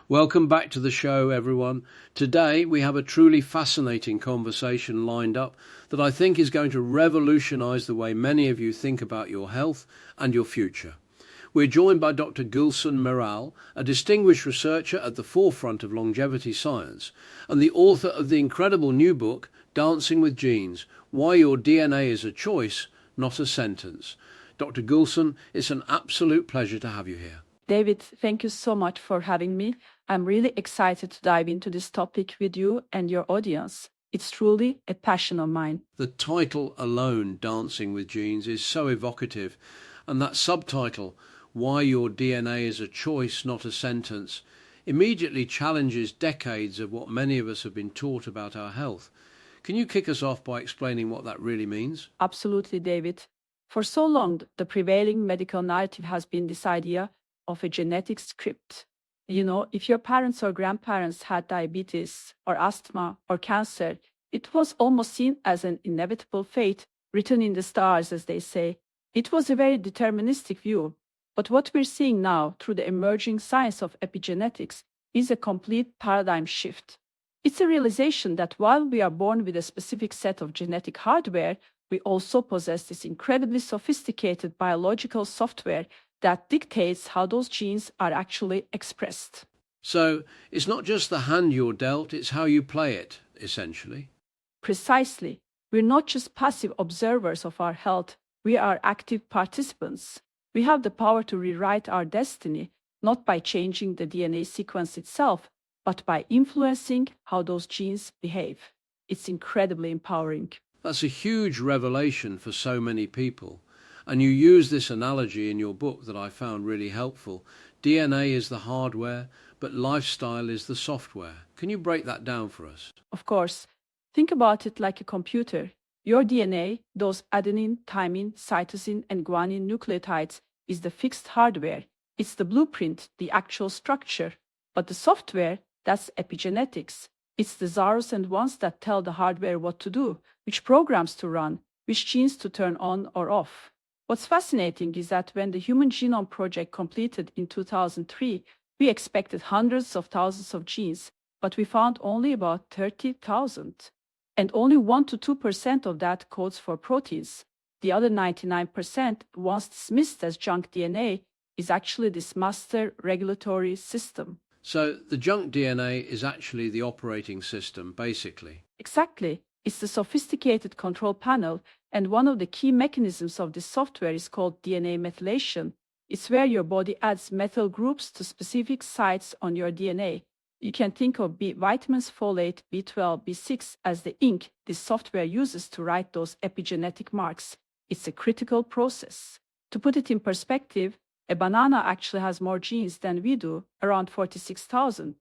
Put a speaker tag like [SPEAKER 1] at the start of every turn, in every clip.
[SPEAKER 1] Welcome back to the show, everyone. Today we have a truly fascinating conversation lined up that I think is going to revolutionize the way many of you think about your health and your future. We're joined by Dr. Gülsen Meral, a distinguished researcher at the forefront of longevity science and the author of the incredible new book, Dancing with Genes: Why Your DNA is a Choice, Not a Sentence. Dr. Gülsen, it's an absolute pleasure to have you here.
[SPEAKER 2] David, thank you so much for having me. I'm really excited to dive into this topic with you and your audience. It's truly a passion of mine.
[SPEAKER 1] The title alone, Dancing with Genes, is so evocative, and that subtitle, Why Your DNA is a Choice, Not a Sentence, immediately challenges decades of what many of us have been taught about our health. Can you kick us off by explaining what that really means?
[SPEAKER 2] Absolutely, David. For so long, the prevailing medical narrative has been this idea of a genetic script. If your parents or grandparents had diabetes or asthma or cancer, it was almost seen as an inevitable fate written in the stars, as they say. It was a very deterministic view. But what we're seeing now through the emerging science of epigenetics is a complete paradigm shift. It's a realization that while we are born with a specific set of genetic hardware, we also possess this incredibly sophisticated biological software that dictates how those genes are actually expressed.
[SPEAKER 1] So it's not just the hand you're dealt, it's how you play it, essentially.
[SPEAKER 2] Precisely. We're not just passive observers of our health, we are active participants. We have the power to rewrite our destiny, not by changing the DNA sequence itself, but by influencing how those genes behave. It's incredibly empowering.
[SPEAKER 1] That's a huge revelation for so many people. And you use this analogy in your book that I found really helpful. DNA is the hardware, but lifestyle is the software. Can you break that down for us?
[SPEAKER 2] Of course. Think about it like a computer. Your DNA, those adenine, thymine, cytosine, and guanine nucleotides, is the fixed hardware. It's the blueprint, the actual structure. But the software, that's epigenetics. It's the zeros and ones that tell the hardware what to do, which programs to run, which genes to turn on or off. What's fascinating is that when the Human Genome Project completed in 2003, we expected hundreds of thousands of genes, but we found only about 30,000. And only 1 to 2% of that codes for proteins. The other 99%, once dismissed as junk DNA, is actually this master regulatory system.
[SPEAKER 1] So the junk DNA is actually the operating system, basically.
[SPEAKER 2] Exactly. It's the sophisticated control panel, and one of the key mechanisms of this software is called DNA methylation. It's where your body adds methyl groups to specific sites on your DNA. You can think of vitamins, folate, B12, B6 as the ink this software uses to write those epigenetic marks. It's a critical process. To put it in perspective, a banana actually has more genes than we do, around 46,000.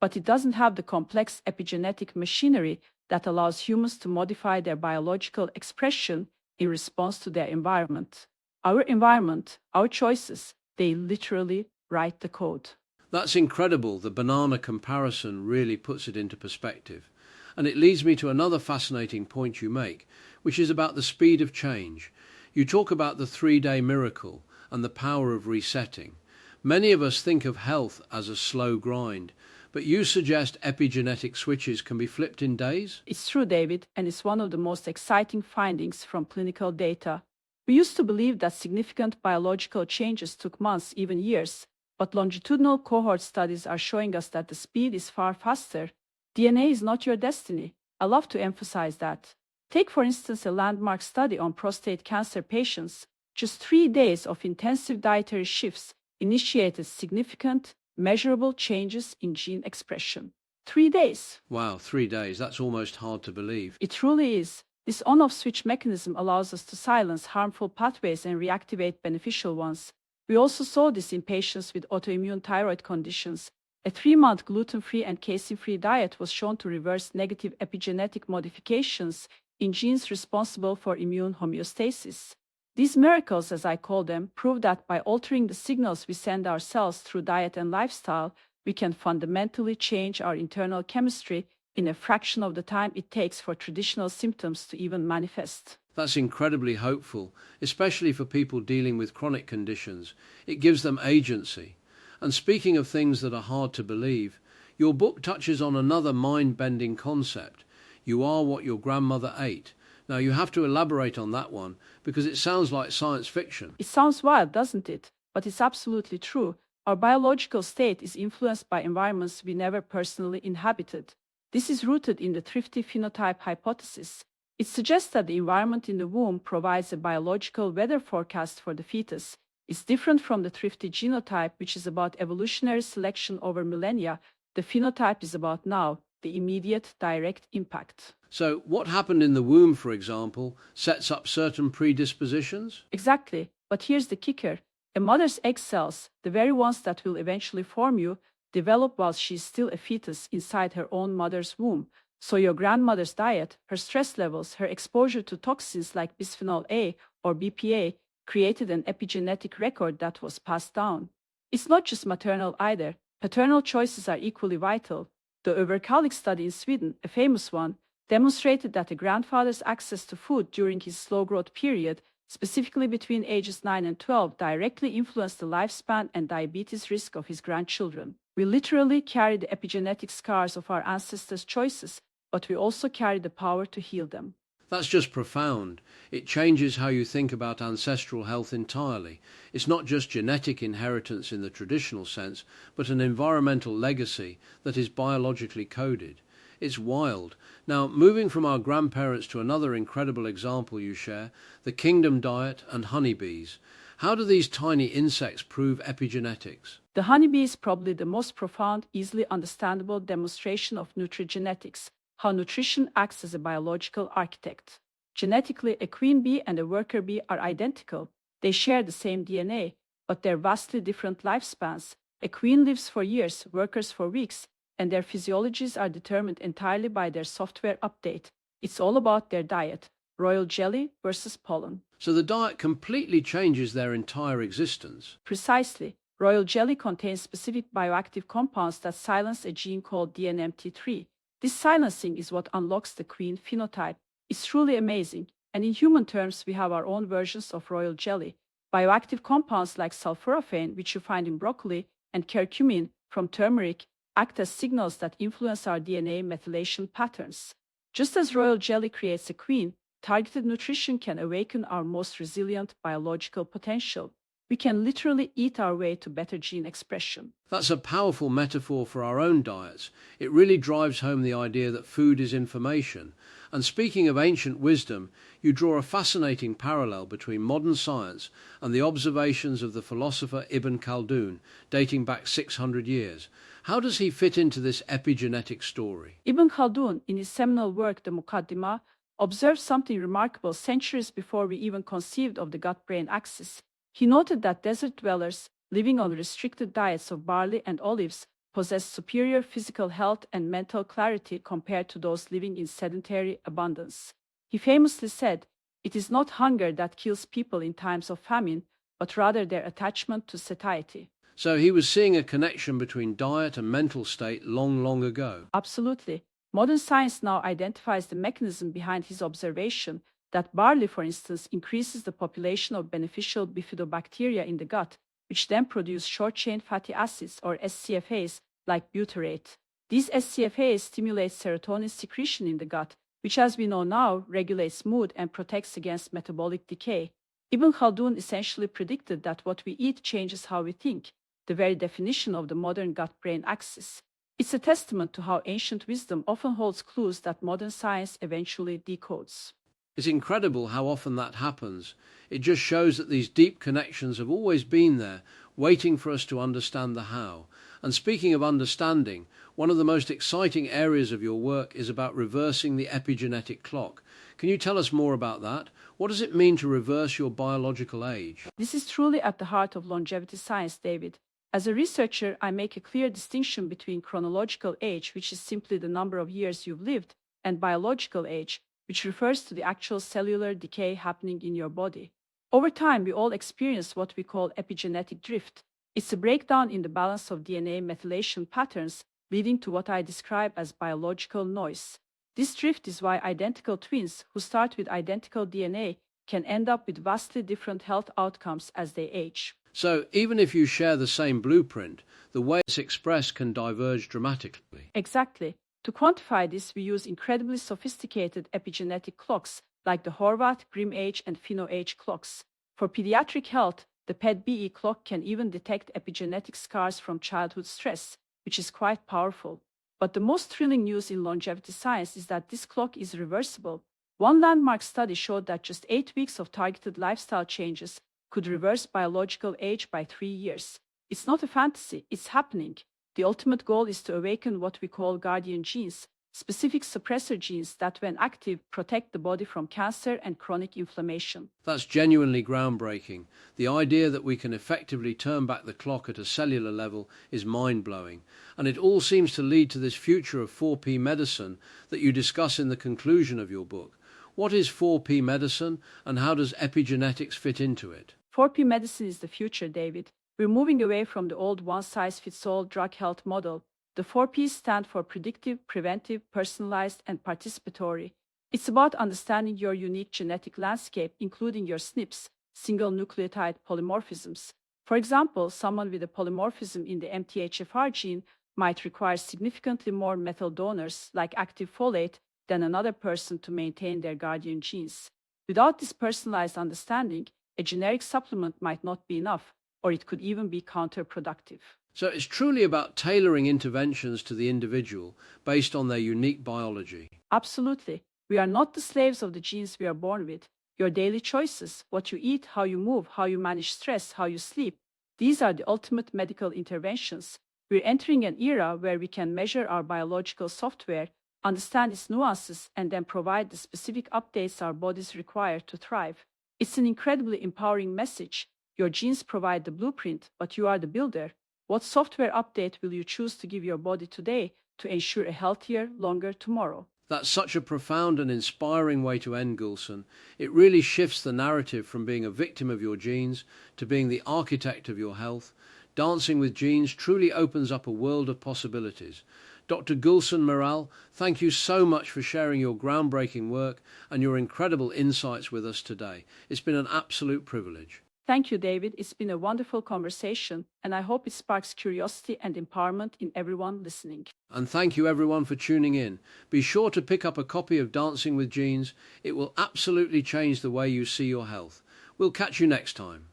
[SPEAKER 2] But it doesn't have the complex epigenetic machinery that allows humans to modify their biological expression in response to their environment. Our environment, our choices, they literally write the code.
[SPEAKER 1] That's incredible. The banana comparison really puts it into perspective. And it leads me to another fascinating point you make, which is about the speed of change. You talk about the 3-day miracle and the power of resetting. Many of us think of health as a slow grind, but you suggest epigenetic switches can be flipped in days?
[SPEAKER 2] It's true, David, and it's one of the most exciting findings from clinical data. We used to believe that significant biological changes took months, even years, but longitudinal cohort studies are showing us that the speed is far faster. DNA is not your destiny. I love to emphasize that. Take, for instance, a landmark study on prostate cancer patients. Just 3 days of intensive dietary shifts initiated significant, measurable changes in gene expression. 3 days.
[SPEAKER 1] Wow, 3 days. That's almost hard to believe.
[SPEAKER 2] It truly is. This on-off switch mechanism allows us to silence harmful pathways and reactivate beneficial ones. We also saw this in patients with autoimmune thyroid conditions. A 3-month gluten-free and casein-free diet was shown to reverse negative epigenetic modifications in genes responsible for immune homeostasis. These miracles, as I call them, prove that by altering the signals we send our cells through diet and lifestyle, we can fundamentally change our internal chemistry in a fraction of the time it takes for traditional symptoms to even manifest.
[SPEAKER 1] That's incredibly hopeful, especially for people dealing with chronic conditions. It gives them agency. And speaking of things that are hard to believe, your book touches on another mind-bending concept. You are what your grandmother ate. Now you have to elaborate on that one because it sounds like science fiction.
[SPEAKER 2] It sounds wild, doesn't it? But it's absolutely true. Our biological state is influenced by environments we never personally inhabited. This is rooted in the thrifty phenotype hypothesis. It suggests that the environment in the womb provides a biological weather forecast for the fetus. It's different from the thrifty genotype, which is about evolutionary selection over millennia. The phenotype is about now, the immediate, direct impact.
[SPEAKER 1] So what happened in the womb, for example, sets up certain predispositions?
[SPEAKER 2] Exactly. But here's the kicker. A mother's egg cells, the very ones that will eventually form you, develop while she's still a fetus inside her own mother's womb. So your grandmother's diet, her stress levels, her exposure to toxins like bisphenol A or BPA created an epigenetic record that was passed down. It's not just maternal either. Paternal choices are equally vital. The Överkalix study in Sweden, a famous one, demonstrated that a grandfather's access to food during his slow growth period, specifically between ages 9 and 12, directly influenced the lifespan and diabetes risk of his grandchildren. We literally carry the epigenetic scars of our ancestors' choices, but we also carry the power to heal them.
[SPEAKER 1] That's just profound. It changes how you think about ancestral health entirely. It's not just genetic inheritance in the traditional sense, but an environmental legacy that is biologically coded. It's wild. Now, moving from our grandparents to another incredible example you share, the kingdom diet and honeybees. How do these tiny insects prove epigenetics?
[SPEAKER 2] The honeybee is probably the most profound, easily understandable demonstration of nutrigenetics, how nutrition acts as a biological architect. Genetically, a queen bee and a worker bee are identical. They share the same DNA, but they're vastly different lifespans. A queen lives for years, workers for weeks, and their physiologies are determined entirely by their software update. It's all about their diet, royal jelly versus pollen.
[SPEAKER 1] So the diet completely changes their entire existence.
[SPEAKER 2] Precisely. Royal jelly contains specific bioactive compounds that silence a gene called DNMT3. This silencing is what unlocks the queen phenotype. It's truly amazing. And in human terms, we have our own versions of royal jelly. Bioactive compounds like sulforaphane, which you find in broccoli, and curcumin from turmeric, act as signals that influence our DNA methylation patterns. Just as royal jelly creates a queen, targeted nutrition can awaken our most resilient biological potential. We can literally eat our way to better gene expression.
[SPEAKER 1] That's a powerful metaphor for our own diets. It really drives home the idea that food is information. And speaking of ancient wisdom, you draw a fascinating parallel between modern science and the observations of the philosopher Ibn Khaldun, dating back 600 years. How does he fit into this epigenetic story?
[SPEAKER 2] Ibn Khaldun, in his seminal work The Muqaddimah, observed something remarkable centuries before we even conceived of the gut-brain axis. He noted that desert dwellers living on restricted diets of barley and olives possessed superior physical health and mental clarity compared to those living in sedentary abundance. He famously said, "It is not hunger that kills people in times of famine, but rather their attachment to satiety."
[SPEAKER 1] So he was seeing a connection between diet and mental state long, long ago.
[SPEAKER 2] Absolutely. Modern science now identifies the mechanism behind his observation that barley, for instance, increases the population of beneficial bifidobacteria in the gut, which then produce short-chain fatty acids or SCFAs like butyrate. These SCFAs stimulate serotonin secretion in the gut, which as we know now regulates mood and protects against metabolic decay. Ibn Khaldun essentially predicted that what we eat changes how we think, the very definition of the modern gut-brain axis. It's a testament to how ancient wisdom often holds clues that modern science eventually decodes.
[SPEAKER 1] It's incredible how often that happens. It just shows that these deep connections have always been there, waiting for us to understand the how. And speaking of understanding, one of the most exciting areas of your work is about reversing the epigenetic clock. Can you tell us more about that? What does it mean to reverse your biological age?
[SPEAKER 2] This is truly at the heart of longevity science, David. As a researcher, I make a clear distinction between chronological age, which is simply the number of years you've lived, and biological age, which refers to the actual cellular decay happening in your body. Over time, we all experience what we call epigenetic drift. It's a breakdown in the balance of DNA methylation patterns, leading to what I describe as biological noise. This drift is why identical twins who start with identical DNA can end up with vastly different health outcomes as they age.
[SPEAKER 1] So even if you share the same blueprint, the way it's expressed can diverge dramatically.
[SPEAKER 2] Exactly. To quantify this, we use incredibly sophisticated epigenetic clocks like the Horvath, Grim-Age, and Pheno-Age clocks. For pediatric health, the PET-BE clock can even detect epigenetic scars from childhood stress, which is quite powerful. But the most thrilling news in longevity science is that this clock is reversible. One landmark study showed that just 8 weeks of targeted lifestyle changes could reverse biological age by 3 years. It's not a fantasy, it's happening. The ultimate goal is to awaken what we call guardian genes, specific suppressor genes that, when active, protect the body from cancer and chronic inflammation.
[SPEAKER 1] That's genuinely groundbreaking. The idea that we can effectively turn back the clock at a cellular level is mind-blowing, and it all seems to lead to this future of 4P medicine that you discuss in the conclusion of your book. What is 4P medicine, and how does epigenetics fit into it?
[SPEAKER 2] 4P medicine is the future, David. We're moving away from the old one-size-fits-all drug health model. The 4Ps stand for predictive, preventive, personalized, and participatory. It's about understanding your unique genetic landscape, including your SNPs, single nucleotide polymorphisms. For example, someone with a polymorphism in the MTHFR gene might require significantly more metal donors, like active folate, than another person to maintain their guardian genes. Without this personalized understanding, a generic supplement might not be enough, or it could even be counterproductive.
[SPEAKER 1] So it's truly about tailoring interventions to the individual based on their unique biology.
[SPEAKER 2] Absolutely. We are not the slaves of the genes we are born with. Your daily choices, what you eat, how you move, how you manage stress, how you sleep, these are the ultimate medical interventions. We're entering an era where we can measure our biological software, understand its nuances, and then provide the specific updates our bodies require to thrive. It's an incredibly empowering message. Your genes provide the blueprint, but you are the builder. What software update will you choose to give your body today to ensure a healthier, longer tomorrow?
[SPEAKER 1] That's such a profound and inspiring way to end, Gulson. It really shifts the narrative from being a victim of your genes to being the architect of your health. Dancing with Genes truly opens up a world of possibilities. Dr. Gulson Moral, thank you so much for sharing your groundbreaking work and your incredible insights with us today. It's been an absolute privilege.
[SPEAKER 2] Thank you, David. It's been a wonderful conversation, and I hope it sparks curiosity and empowerment in everyone listening.
[SPEAKER 1] And thank you everyone for tuning in. Be sure to pick up a copy of Dancing with Genes. It will absolutely change the way you see your health. We'll catch you next time.